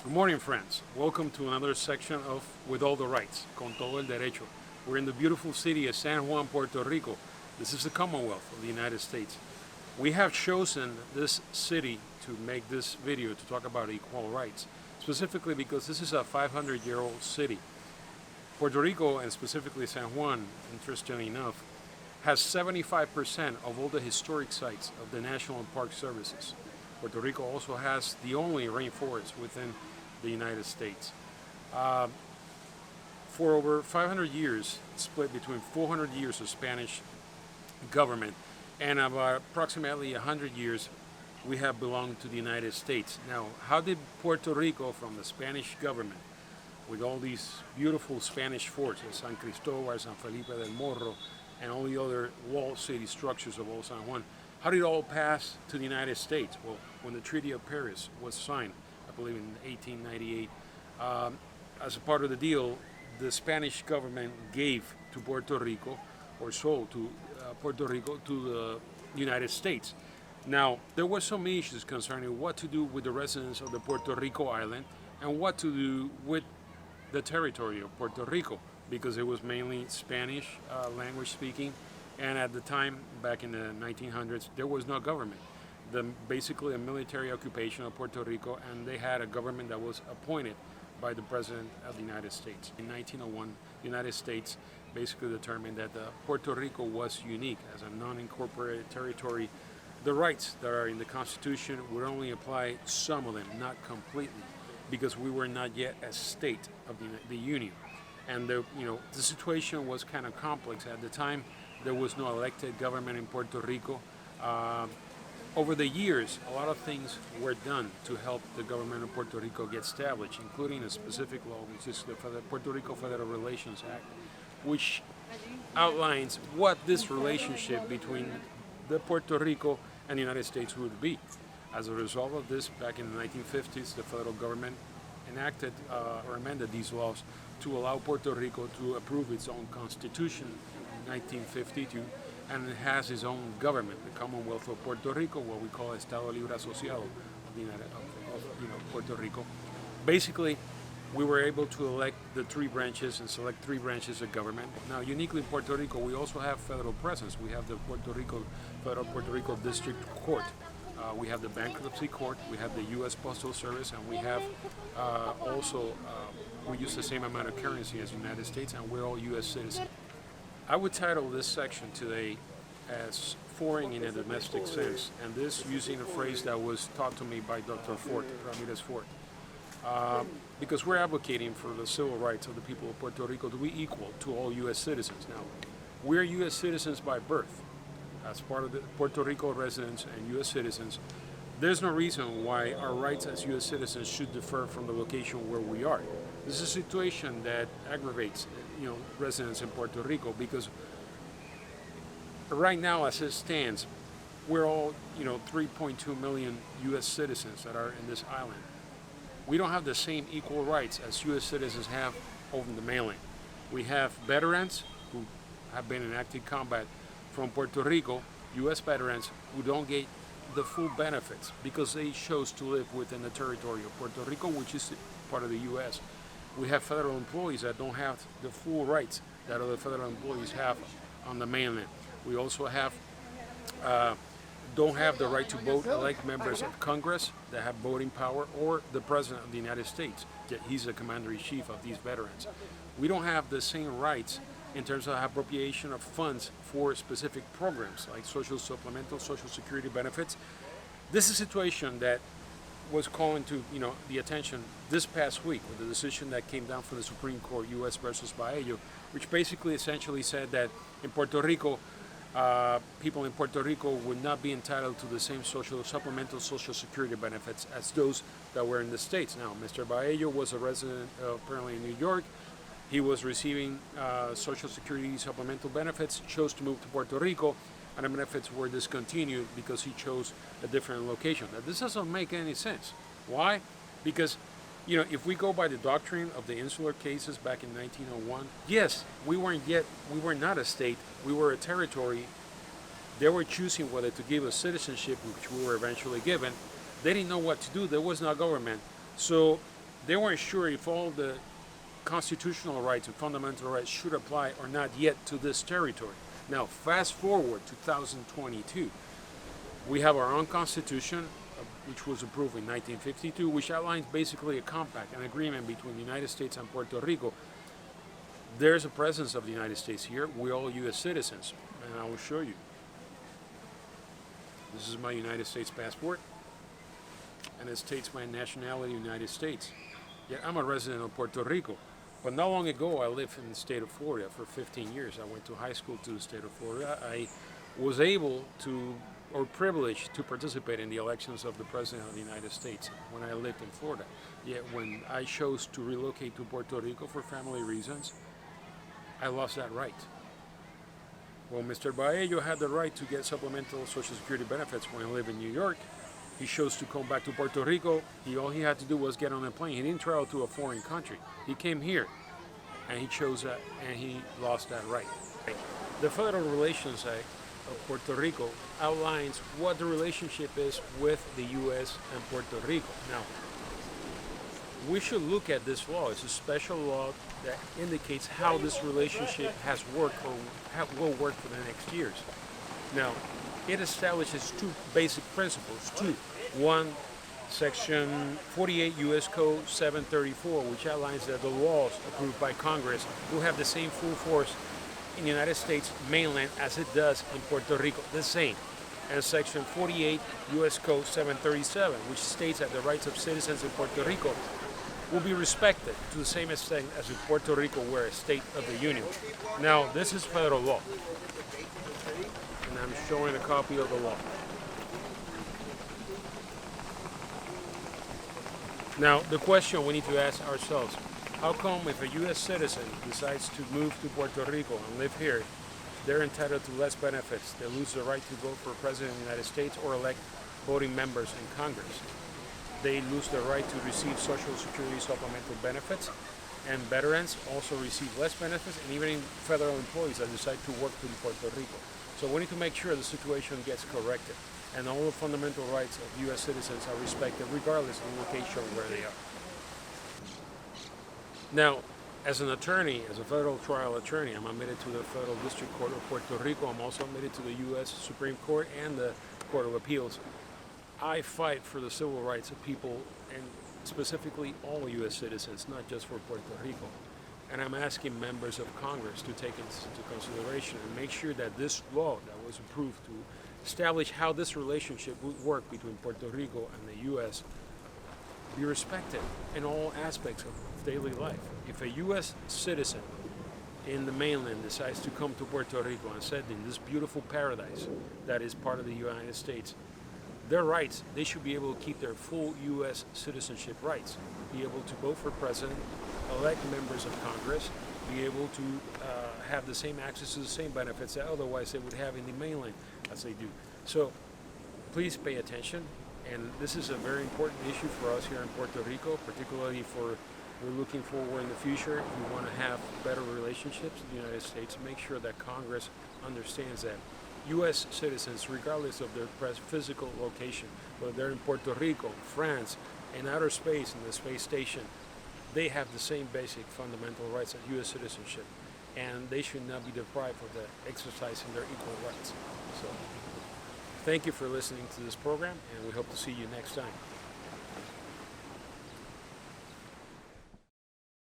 Good morning, friends. Welcome to another section of With All the Rights, con todo el derecho. We're in the beautiful city of San Juan, Puerto Rico. This is the Commonwealth of the United States. We have chosen this city to make this video to talk about equal rights, specifically because this is a 500-year-old city. Puerto Rico, and specifically San Juan, interestingly enough, has 75% of all the historic sites of the National Park Services. Puerto Rico also has the only rainforest within the United States. For over 500 years, split between 400 years of Spanish government and about approximately 100 years, we have belonged to the United States. Now, how did Puerto Rico, from the Spanish government, with all these beautiful Spanish forts, San Cristobal, San Felipe del Morro, and all the other walled city structures of old San Juan, how did it all pass to the United States? Well, when the Treaty of Paris was signed, I believe in 1898, as a part of the deal, the Spanish government gave to Puerto Rico, or sold to Puerto Rico, to the United States. Now, there were some issues concerning what to do with the residents of the Puerto Rico island and what to do with the territory of Puerto Rico, because it was mainly Spanish language speaking, and at the time, back in the 1900s, there was no government. Basically a military occupation of Puerto Rico, and they had a government that was appointed by the President of the United States. In 1901, the United States basically determined that Puerto Rico was unique as a non-incorporated territory. The rights that are in the Constitution would only apply some of them, not completely, because we were not yet a state of the Union. And the situation was kind of complex at the time. There was no elected government in Puerto Rico. Over the years, a lot of things were done to help the government of Puerto Rico get established, including a specific law, which is the Puerto Rico Federal Relations Act, which outlines what this relationship between the Puerto Rico and the United States would be. As a result of this, back in the 1950s, the federal government enacted or amended these laws to allow Puerto Rico to approve its own constitution in 1952, and it has its own government, the Commonwealth of Puerto Rico, what we call Estado Libre Asociado of Puerto Rico. Basically, we were able to elect the three branches and select three branches of government. Now, uniquely in Puerto Rico, we also have federal presence. We have the Federal Puerto Rico District Court. We have the Bankruptcy Court, we have the US Postal Service, and we have we use the same amount of currency as the United States, and we're all US citizens. I would title this section today as Foreign in a Domestic Sense, and this using a phrase that was taught to me by Dr. Ramirez Fort, because we're advocating for the civil rights of the people of Puerto Rico to be equal to all US citizens. Now, we're US citizens by birth. As part of the Puerto Rico residents and U.S. citizens, there's no reason why our rights as U.S. citizens should differ from the location where we are. This is a situation that aggravates, residents in Puerto Rico, because right now, as it stands, we're all, 3.2 million U.S. citizens that are in this island. We don't have the same equal rights as U.S. citizens have over the mainland. We have veterans who have been in active combat from Puerto Rico, U.S. veterans who don't get the full benefits because they chose to live within the territory of Puerto Rico, which is part of the U.S. We have federal employees that don't have the full rights that other federal employees have on the mainland. We also have don't have the right to vote, elect members of Congress that have voting power, or the President of the United States. He's the commander-in-chief of these veterans. We don't have the same rights in terms of appropriation of funds for specific programs like supplemental social security benefits. This is a situation that was calling to the attention this past week with the decision that came down from the Supreme Court, U.S. versus Baello, which basically essentially said that in Puerto Rico, people in Puerto Rico would not be entitled to the same supplemental social security benefits as those that were in the States. Now, Mr. Baello was a resident apparently in New York. He was receiving Social Security supplemental benefits, chose to move to Puerto Rico, and the benefits were discontinued because he chose a different location. Now, this doesn't make any sense. Why? Because, if we go by the doctrine of the Insular cases back in 1901, yes, we were not a state, we were a territory. They were choosing whether to give us citizenship, which we were eventually given. They didn't know what to do. There was no government. So they weren't sure if all the constitutional rights and fundamental rights should apply or not yet to this territory. Now, fast forward to 2022, we have our own constitution, which was approved in 1952, which outlines basically a compact, an agreement between the United States and Puerto Rico. There's a presence of the United States here. We're all U.S. citizens, and I will show you. This is my United States passport, and it states my nationality, United States. Yet I'm a resident of Puerto Rico. But not long ago, I lived in the state of Florida for 15 years. I went to high school to the state of Florida. I was able to, or privileged to participate in the elections of the President of the United States when I lived in Florida. Yet when I chose to relocate to Puerto Rico for family reasons, I lost that right. Well, Mr. Baello had the right to get supplemental Social Security benefits when I lived in New York. He chose to come back to Puerto Rico. All he had to do was get on a plane. He didn't travel to a foreign country. He came here, and he chose that, and he lost that right. The Federal Relations Act of Puerto Rico outlines what the relationship is with the U.S. and Puerto Rico. Now, we should look at this law. It's a special law that indicates how this relationship has worked or will work for the next years. Now, it establishes two basic principles. One, Section 48 U.S. Code 734, which outlines that the laws approved by Congress will have the same full force in the United States mainland as it does in Puerto Rico, the same. And Section 48 U.S. Code 737, which states that the rights of citizens in Puerto Rico will be respected to the same extent as if Puerto Rico were a state of the Union. Now, this is federal law, and I'm showing a copy of the law. Now, the question we need to ask ourselves, how come if a U.S. citizen decides to move to Puerto Rico and live here, they're entitled to less benefits? They lose the right to vote for President of the United States or elect voting members in Congress. They lose the right to receive Social Security supplemental benefits, and veterans also receive less benefits, and even federal employees that decide to work in Puerto Rico. So we need to make sure the situation gets corrected, and all the fundamental rights of U.S. citizens are respected regardless of the location where they are. Now, as an attorney, as a federal trial attorney, I'm admitted to the Federal District Court of Puerto Rico. I'm also admitted to the U.S. Supreme Court and the Court of Appeals. I fight for the civil rights of people, and specifically all U.S. citizens, not just for Puerto Rico. And I'm asking members of Congress to take into consideration and make sure that this law that was approved to establish how this relationship would work between Puerto Rico and the U.S. be respected in all aspects of daily life. If a U.S. citizen in the mainland decides to come to Puerto Rico and settle in this beautiful paradise that is part of the United States, their rights, they should be able to keep their full U.S. citizenship rights, be able to vote for president, elect members of Congress, be able to have the same access to the same benefits that otherwise they would have in the mainland as they do. So please pay attention, and this is a very important issue for us here in Puerto Rico, particularly for we're looking forward in the future. If we want to have better relationships with the United States, make sure that Congress understands that U.S. citizens, regardless of their physical location, whether they're in Puerto Rico, France, in outer space, in the space station, they have the same basic fundamental rights as U.S. citizenship, and they should not be deprived of the exercising their equal rights. So, thank you for listening to this program, and we hope to see you next time.